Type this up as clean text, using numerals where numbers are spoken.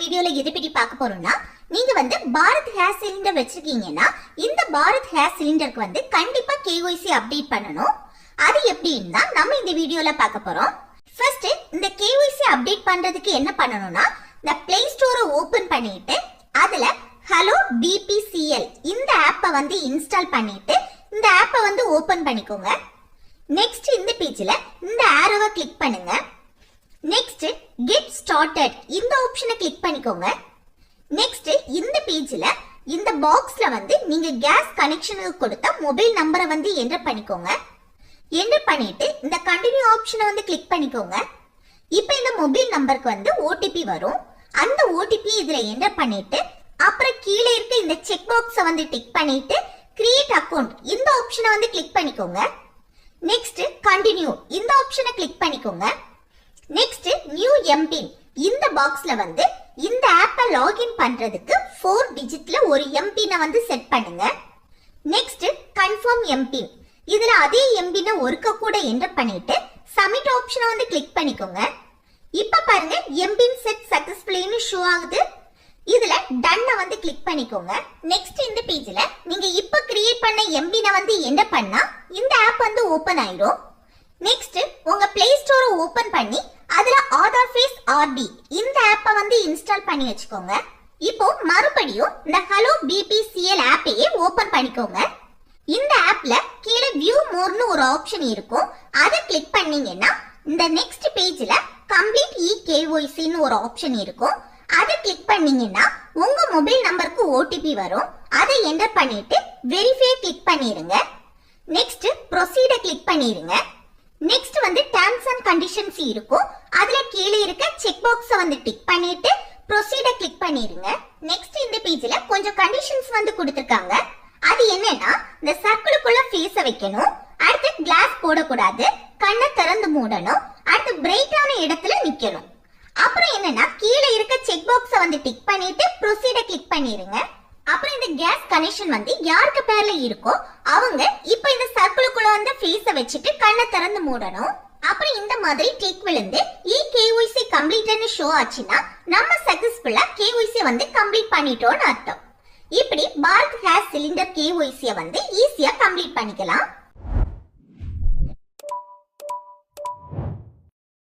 வீடியோல எதை பத்தி பார்க்க போறோம்னா, நீங்க பாரத் கேஸ் சிலிண்டர் வச்சிருக்கீங்கன்னா இந்த பாரத் கேஸ் சிலிண்டருக்கு கண்டிப்பா KYC அப்டேட் பண்ணணும். அது எப்படின்னா நம்ம இந்த வீடியோல பார்க்க போறோம். ஃபர்ஸ்ட் இந்த KYC அப்டேட் பண்றதுக்கு என்ன பண்ணணும்னா, இந்த Play Store ஓபன் பண்ணிட்டு அதுல ஹலோ BPCL இந்த ஆப்பை இன்ஸ்டால் பண்ணிட்டு இந்த ஆப்பை ஓபன் பண்ணிக்கோங்க. நெக்ஸ்ட் இந்த பேஜ்ல இந்த ஆரோவை கிளிக் பண்ணுங்க. நெக்ஸ்ட் கெட் ஸ்டார்டட் இந்த ஆப்ஷனை கிளிக் பண்ணிக்கோங்க. நெக்ஸ்ட் இந்த பேஜ்ல இந்த பாக்ஸ்ல நீங்க கேஸ் கனெக்ஷனுக்கு கொடுத்த மொபைல் நம்பரை என்டர் பண்ணிக்கோங்க. என்டர் பண்ணிட்டு இந்த கண்டினியூ ஆப்ஷனை கிளிக் பண்ணிக்கோங்க. இப்போ இந்த மொபைல் நம்பருக்கு OTP வரும். அந்த OTP இதுல என்டர் பண்ணிட்டு அப்புறம் கீழே இருக்க இந்த செக் பாக்ஸை டிக் பண்ணிட்டு கிரியேட் அக்கவுண்ட் இந்த ஆப்ஷனை கிளிக் பண்ணிக்கோங்க. நெக்ஸ்ட் கண்டினியூ இந்த ஆப்ஷனை கிளிக் பண்ணிக்கோங்க. நெக்ஸ்ட் நியூ எம்பின் இந்த பாக்ஸ்ல இந்த ஆப்பை லாகின் பண்றதுக்கு 4 டிஜிட்ல ஒரு எம்பினை செட் பண்ணுங்க. நெக்ஸ்ட் கன்ஃபார்ம் எம்பின் இதுல அதே எம்பினை ஒருக்க கூட என்டர் பண்ணிட்டு சப்மிட் ஆப்ஷனை கிளிக் பண்ணிக்கோங்க. இப்ப பாருங்க எம்பின் செட் சக்சஸ்ஃபுல்லின்னு ஷோ ஆகுது. இதுல டன்னை கிளிக் பண்ணிக்கோங்க. நெக்ஸ்ட் இந்த பேஜ்ல நீங்க இப்ப கிரியேட் பண்ண எம்பினை என்டர் பண்ணா இந்த ஆப் ஓபன் ஆயிடும். நெக்ஸ்ட் உங்க Play Store ஓபன் பண்ணி அதுல ஆதார் ஃபேஸ் RD இந்த ஆப்பை இன்ஸ்டால் பண்ணி வச்சுக்கோங்க. இப்போ மறுபடியும் இந்த ஹலோ BPCL ஆப்பையே ஓபன் பண்ணிக்கோங்க. இந்த ஆப்ல கீழே வியூ மோர்னு ஒரு ஆப்ஷன் இருக்கும். அதை கிளிக் பண்ணீங்கன்னா இந்த நெக்ஸ்ட் பேஜ்ல கம்ப்ளீட் KYC ன்னு ஒரு ஆப்ஷன் இருக்கும். அதை கிளிக் பண்ணீங்கன்னா உங்க மொபைல் நம்பருக்கு OTP வரும். அதை என்டர் பண்ணிட்டு வெரிஃபை கிளிக் பண்ணிருங்க. நெக்ஸ்ட் ப்ரொசீட கிளிக் பண்ணிருங்க. நெக்ஸ்ட் டர்ம்ஸ் அண்ட் கண்டிஷன்ஸ் இருக்கும். அதுல கீழே இருக்க செக் பாக்ஸை டிக் பண்ணிட்டு ப்ரொசீட கிளிக் பண்ணிருங்க. நெக்ஸ்ட் இந்த பேஜ்ல கொஞ்சம் கண்டிஷன்ஸ் கொடுத்திருக்காங்க. அது என்னன்னா, இந்த சர்க்கிளுக்குள்ள ஃபேஸ வைக்கணும், அடுத்து கிளாஸ் போடக்கூடாது, கண்ணை திறந்து மூடணும், அடுத்து பிரைட்டான இடத்துல நிக்கணும். அப்புறம் என்னன்னா, கீழே இருக்க செக் பாக்ஸை டிக் பண்ணிட்டு ப்ரொசீட கிளிக் பண்ணிருங்க. அப்புறம் இந்த கேஸ் கனெக்ஷன் யாருக்கு பேர்ல இருக்கோ அவங்க இப்ப இந்த சர்க்கிளுக்குள்ள ஃபேஸ வச்சுட்டு கண்ணை திறந்து மூடணும். அப்புறம் இந்த மாதிரி டிக் விழுந்து KYC கம்ப்ளீட்னு ஷோ ஆச்சுன்னா நம்ம சக்சஸ்ஃபுல்லா KYC கம்ப்ளீட் பண்ணிட்டோம்னு அர்த்தம். இப்படி பாரத் கேஸ் சிலிண்டர் KYC ஈஸியா கம்ப்ளீட் பண்ணிக்கலாம்.